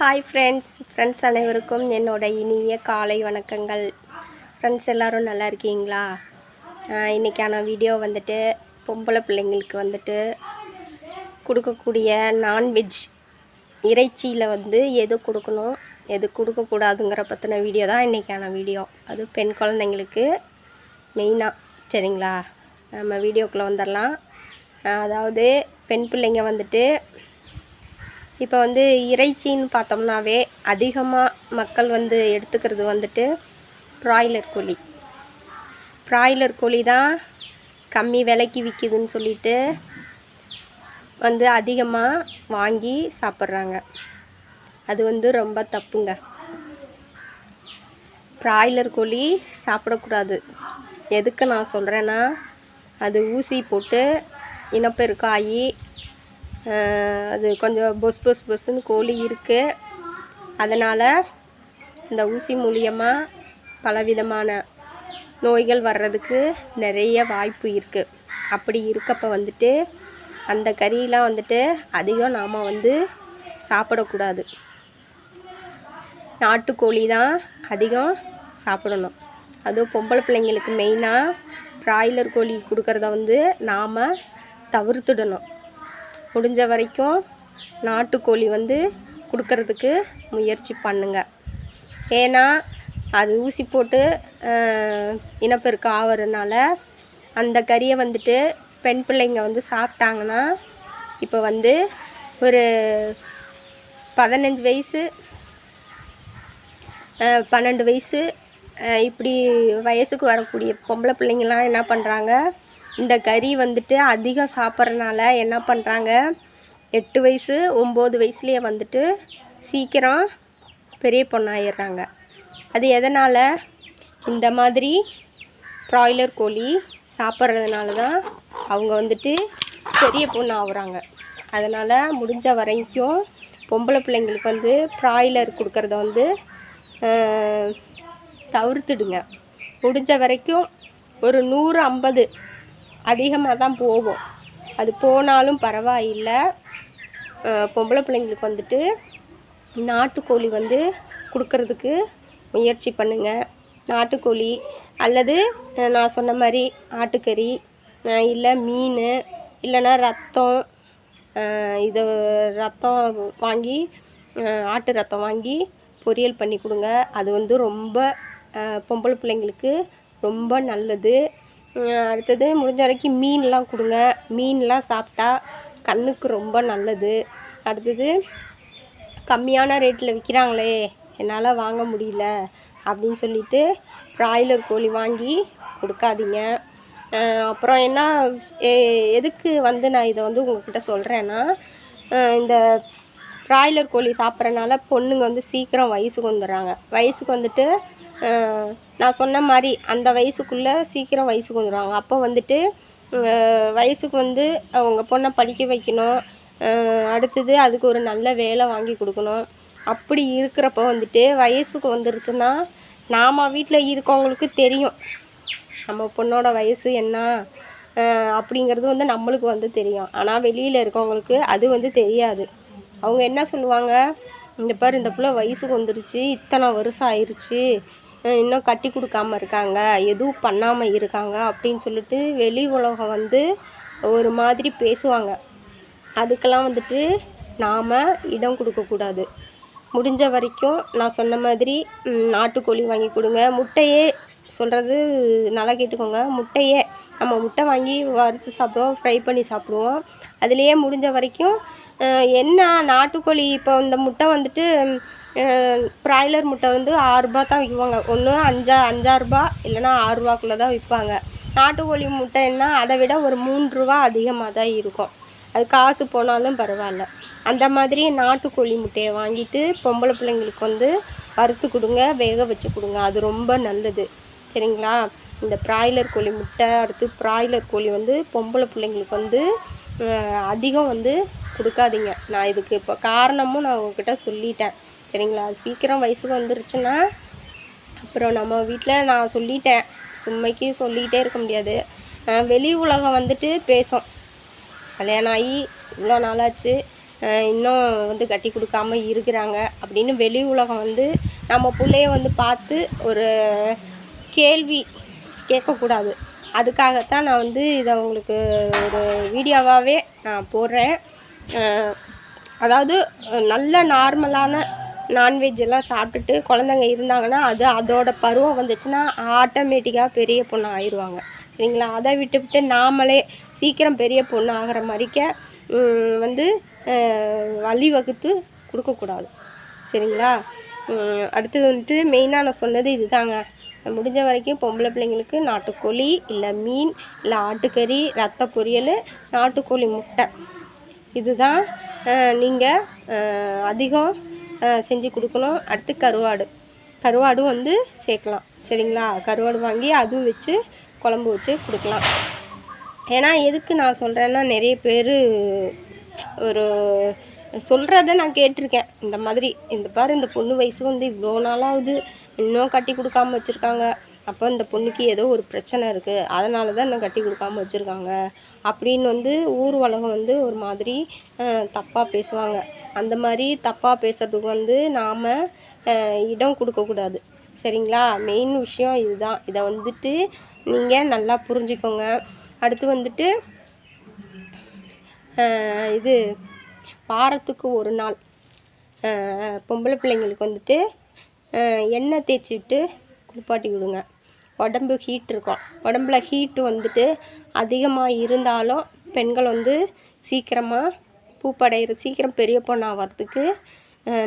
Hi friends அனைவருக்கும் என்னோட இனிய காலை வணக்கங்கள். ஃப்ரெண்ட்ஸ் எல்லோரும் நல்லா இருக்கீங்களா? இன்றைக்கான வீடியோ வந்துட்டு பொம்பளை பிள்ளைங்களுக்கு வந்துட்டு கொடுக்கக்கூடிய நான்வெஜ் இறைச்சியில் வந்து எது கொடுக்கணும் எது கொடுக்கக்கூடாதுங்கிற பற்றின வீடியோ தான் இன்றைக்கான வீடியோ. அது பெண் குழந்தைங்களுக்கு மெயினாக. சரிங்களா, நம்ம வீடியோக்குள்ளே வந்துடலாம். அதாவது பெண் பிள்ளைங்க வந்துட்டு இப்போ வந்து இறைச்சின்னு பார்த்தோம்னாவே அதிகமாக மக்கள் வந்து எடுத்துக்கிறது வந்துட்டு ப்ராய்லர் கோழி தான் கம்மி விலைக்கு விற்கிதுன்னு சொல்லிட்டு வந்து அதிகமாக வாங்கி சாப்பிட்றாங்க. அது வந்து ரொம்ப தப்புங்க. ப்ராய்லர் கோழி சாப்பிடக்கூடாது. எதுக்கு நான் சொல்கிறேன்னா, அது ஊசி போட்டு இனப்பெருக்காகி அது கொஞ்சம் பொஸ்ன்னு கோழி இருக்குது. அதனால் இந்த ஊசி மூலியமாக பலவிதமான நோய்கள் வர்றதுக்கு நிறைய வாய்ப்பு இருக்குது. அப்படி இருக்கப்போ வந்துட்டு அந்த கறியெலாம் வந்துட்டு அதிகம் நாம் வந்து சாப்பிடக்கூடாது. நாட்டுக்கோழி தான் அதிகம் சாப்பிடணும். அதுவும் பொம்பளை பிள்ளைங்களுக்கு மெயினாக ப்ராய்லர் கோழி கொடுக்கறத வந்து நாம் தவிர்த்துடணும். முடிஞ்ச வரைக்கும் நாட்டுக்கோழி வந்து கொடுக்கறதுக்கு முயற்சி பண்ணுங்க. ஏன்னா அது ஊசி போட்டு இனப்பெருக்கம் ஆகிறதுனால அந்த கறியை வந்துட்டு பெண் பிள்ளைங்க வந்து சாப்பிட்டாங்கன்னா, இப்போ வந்து ஒரு 15 வயசு 12 வயசு இப்படி வயசுக்கு வரக்கூடிய பொம்பளை பிள்ளைங்கள்லாம் என்ன பண்ணுறாங்க, இந்த கறி வந்துட்டு அதிகம் சாப்பிட்றதுனால என்ன பண்ணுறாங்க, 8 வயசு 9 வயசுலேயே வந்துட்டு சீக்கிரம் பெரிய பொண்ணாயிடுறாங்க. அது எதனால்? இந்த மாதிரி ப்ராய்லர் கோழி சாப்பிட்றதுனால தான் அவங்க வந்துட்டு பெரிய பொண்ணு ஆகுறாங்க. அதனால் முடிஞ்ச வரைக்கும் பொம்பளை பிள்ளைங்களுக்கு வந்து ப்ராய்லர் கொடுக்கறத வந்து தவிர்த்துடுங்க. முடிஞ்ச வரைக்கும் ஒரு 150 அதிகமாக தான் போகும். அது போனாலும் பரவாயில்லை. பொம்பளை பிள்ளைங்களுக்கு வந்துட்டு நாட்டுக்கோழி வந்து கொடுக்கறதுக்கு முயற்சி பண்ணுங்கள். நாட்டுக்கோழி அல்லது நான் சொன்ன மாதிரி ஆட்டுக்கறி, இல்லை மீன், இல்லைன்னா ரத்தம். இது ரத்தம் வாங்கி ஆட்டு ரத்தம் வாங்கி பொரியல் பண்ணி கொடுங்க. அது வந்து ரொம்ப பொம்பளை பிள்ளைங்களுக்கு ரொம்ப நல்லது. அடுத்தது முடிஞ்ச வரைக்கும் மீன்லாம் கொடுங்க. மீன்லாம் சாப்பிட்டா கண்ணுக்கு ரொம்ப நல்லது. அடுத்தது கம்மியான ரேட்டில் விற்கிறாங்களே, என்னால் வாங்க முடியல அப்படின்னு சொல்லிட்டு ப்ராய்லர் கோழி வாங்கி கொடுக்காதீங்க. அப்புறம் என்ன, எதுக்கு வந்து நான் இதை வந்து உங்கள்கிட்ட சொல்கிறேன்னா, இந்த ப்ராய்லர் கோழி சாப்பிட்றனால பொண்ணுங்க வந்து சீக்கிரம் வயசுக்கு வந்துடுறாங்க. வயசுக்கு வந்துட்டு நான் சொன்ன மாதிரி அந்த வயசுக்குள்ளே சீக்கிரம் வயசுக்கு வந்துடுவாங்க. அப்போ வந்துட்டு வயசுக்கு வந்து அவங்க பொண்ணை படிக்க வைக்கணும். அடுத்தது அதுக்கு ஒரு நல்ல வேலை வாங்கி கொடுக்கணும். அப்படி இருக்கிறப்ப வந்துட்டு வயசுக்கு வந்துருச்சுன்னா நாம் வீட்டில் இருக்கவங்களுக்கு தெரியும் நம்ம பொண்ணோட வயசு என்ன அப்படிங்கிறது வந்து நம்மளுக்கு வந்து தெரியும். ஆனால் வெளியில் இருக்கவங்களுக்கு அது வந்து தெரியாது. அவங்க என்ன சொல்லுவாங்க, இந்த பாரு இந்த பிள்ளை வயசுக்கு வந்துருச்சு, இத்தனை வருஷம் ஆயிடுச்சு, இன்னும் கட்டி கொடுக்காம இருக்காங்க, எதுவும் பண்ணாமல் இருக்காங்க அப்படின்னு சொல்லிட்டு வெளி உலகம் வந்து ஒரு மாதிரி பேசுவாங்க. அதுக்கெல்லாம் வந்துட்டு நாம் இடம் கொடுக்கக்கூடாது. முடிஞ்ச வரைக்கும் நான் சொன்ன மாதிரி நாட்டுக்கோழி வாங்கி கொடுங்க. முட்டையே சொல்கிறது நல்லா கேட்டுக்கோங்க. முட்டையே நம்ம முட்டை வாங்கி வறுத்து சாப்பிடுவோம், ஃப்ரை பண்ணி சாப்பிடுவோம். அதுலேயே முடிஞ்ச வரைக்கும் என்ன நாட்டுக்கோழி இப்போ இந்த முட்டை வந்துட்டு ப்ராய்லர் முட்டை வந்து 6 ரூபா தான் விற்குவாங்க. ஒன்று 5-6 ரூபா, இல்லைனா 6 ரூபாக்குள்ளே தான் விற்பாங்க. நாட்டுக்கோழி முட்டைன்னா அதை விட ஒரு 3 ரூபா அதிகமாக தான் இருக்கும். அது காசு போனாலும் பரவாயில்ல. அந்த மாதிரி நாட்டுக்கோழி முட்டையை வாங்கிட்டு பொம்பளை பிள்ளைங்களுக்கு வந்து வறுத்து கொடுங்க, வேக வச்சு கொடுங்க. அது ரொம்ப நல்லது. சரிங்களா? இந்த ப்ராய்லர் கோழி முட்டை, அடுத்து ப்ராய்லர் கோழி வந்து பொம்பளை பிள்ளைங்களுக்கு வந்து அதிகம் வந்து கொடுக்காதீங்க. நான் இதுக்கு இப்போ காரணமும் நான் உங்ககிட்ட சொல்லிட்டேன். சரிங்களா? சீக்கிரம் வயசுக்கு வந்துருச்சுன்னா அப்புறம் நம்ம வீட்டில் நான் சொல்லிட்டேன், சும்மைக்கு சொல்லிக்கிட்டே இருக்க முடியாது. வெளி உலகம் வந்துட்டு பேசும், கல்யாணம் ஆகி இவ்வளோ நாளாச்சு, இன்னும் வந்து கட்டி கொடுக்காம இருக்கிறாங்க அப்படின்னு வெளி உலகம் வந்து நம்ம பிள்ளைய வந்து பார்த்து ஒரு கேள்வி கேட்கக்கூடாது. அதுக்காகத்தான் நான் வந்து இதை உங்களுக்கு ஒரு வீடியோவாகவே நான் போடுறேன். அதாவது நல்ல நார்மலான நான்வெஜ் எல்லாம் சாப்பிட்டுட்டு குழந்தைங்க இருந்தாங்கன்னா அதோட பருவம் வந்துச்சுன்னா ஆட்டோமேட்டிக்காக பெரிய பொண்ணு ஆயிடுவாங்க. சரிங்களா? அதை விட்டு நாமளே சீக்கிரம் பெரிய பொண்ணு ஆகிற மாதிரிக்க வந்து வழிவகுத்து கொடுக்கக்கூடாது. சரிங்களா? அடுத்தது வந்துட்டு மெயினாக நான் சொன்னது இதுதாங்க. முடிஞ்ச வரைக்கும் பொம்பளை பிள்ளைங்களுக்கு நாட்டுக்கோழி இல்லை மீன் இல்லை ஆட்டுக்கறி, ரத்த பொரியல், நாட்டுக்கோழி முட்டை இதுதான் நீங்கள் அதிகம் செஞ்சு கொடுக்கணும். அடுத்து கருவாடும் வந்து சேர்க்கலாம். சரிங்களா? கருவாடு வாங்கி அதுவும் வச்சு குழம்பு வச்சு கொடுக்கலாம். ஏன்னா எதுக்கு நான் சொல்கிறேன்னா, நிறைய பேர் ஒரு சொல்கிறத நான் கேட்டிருக்கேன். இந்த மாதிரி இந்த பொண்ணு வயசு வந்து இவ்வளோ நாளாகுது இன்னும் கட்டி கொடுக்காம வச்சுருக்காங்க. அப்போ இந்த பொண்ணுக்கு ஏதோ ஒரு பிரச்சனை இருக்குது, அதனால தான் இன்னும் கட்டி கொடுக்காம வச்சுருக்காங்க அப்படின்னு வந்து ஊர் உலகம் வந்து ஒரு மாதிரி தப்பாக பேசுவாங்க. அந்த மாதிரி தப்பாக பேசுகிறதுக்கு வந்து நாம் இடம் கொடுக்கக்கூடாது. சரிங்களா? மெயின் விஷயம் இதுதான். இதை வந்துட்டு நீங்கள் நல்லா புரிஞ்சுக்கோங்க. அடுத்து வந்துட்டு இது வாரத்துக்கு ஒரு நாள் பொம்பளை பிள்ளைங்களுக்கு வந்துட்டு எண்ணெய் தேய்ச்சிட்டு குளிப்பாட்டி விடுங்க. உடம்பு ஹீட் இருக்கும். உடம்புல ஹீட்டு வந்துட்டு அதிகமாக இருந்தாலும் பெண்கள் வந்து சீக்கிரமாக சீக்கிரம் பெரிய பொண்ணாகிறதுக்கு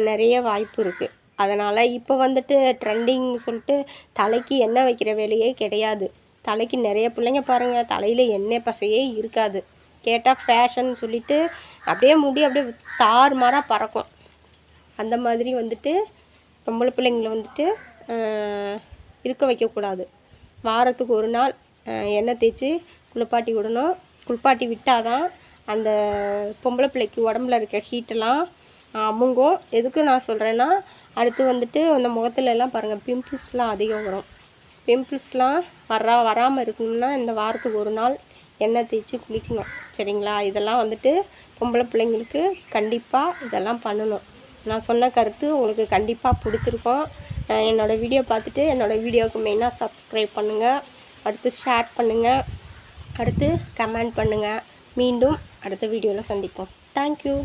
நிறைய வாய்ப்பு இருக்குது. அதனால் இப்போ வந்துட்டு ட்ரெண்டிங் சொல்லிட்டு தலைக்கு எண்ணெய் வைக்கிற வேலையே கிடையாது. தலைக்கு நிறைய பிள்ளைங்க பாருங்கள், தலையில் எண்ணெய் பசையே இருக்காது. கேட்டால் ஃபேஷன் சொல்லிவிட்டு அப்படியே முடி அப்படியே தாறுமாறாக பறக்கும். அந்த மாதிரி வந்துட்டு பொம்பளை பிள்ளைங்களை வந்துட்டு இருக்க வைக்கக்கூடாது. வாரத்துக்கு ஒரு நாள் எண்ணெய் தேய்ச்சி குளிப்பாட்டி விடணும். குளிப்பாட்டி விட்டால் தான் அந்த பொம்பளை பிள்ளைக்கு உடம்புல இருக்க ஹீட்டெல்லாம் அமுங்கும். எதுக்கு நான் சொல்கிறேன்னா, அடுத்து வந்துட்டு அந்த முகத்துலலாம் பாருங்கள் பிம்பிள்ஸ்லாம் அதிகம் வரும். பிம்பிள்ஸ்லாம் வராமல் இருக்கணும்னா இந்த வாரத்துக்கு ஒரு நாள் எண்ணெய் தேய்ச்சி குளிக்கணும். சரிங்களா? இதெல்லாம் வந்துட்டு பொம்பளை பிள்ளைங்களுக்கு கண்டிப்பாக இதெல்லாம் பண்ணணும். நான் சொன்ன கருத்து உங்களுக்கு கண்டிப்பாக பிடிச்சிருக்கும். என்னோடய வீடியோ பார்த்துட்டு என்னோடய வீடியோவுக்கு மெயினாக சப்ஸ்கிரைப் பண்ணுங்கள். அடுத்து ஷேர் பண்ணுங்கள். அடுத்து கமெண்ட் பண்ணுங்கள். மீண்டும் அடுத்த வீடியோவில் சந்திப்போம். தேங்க்யூ.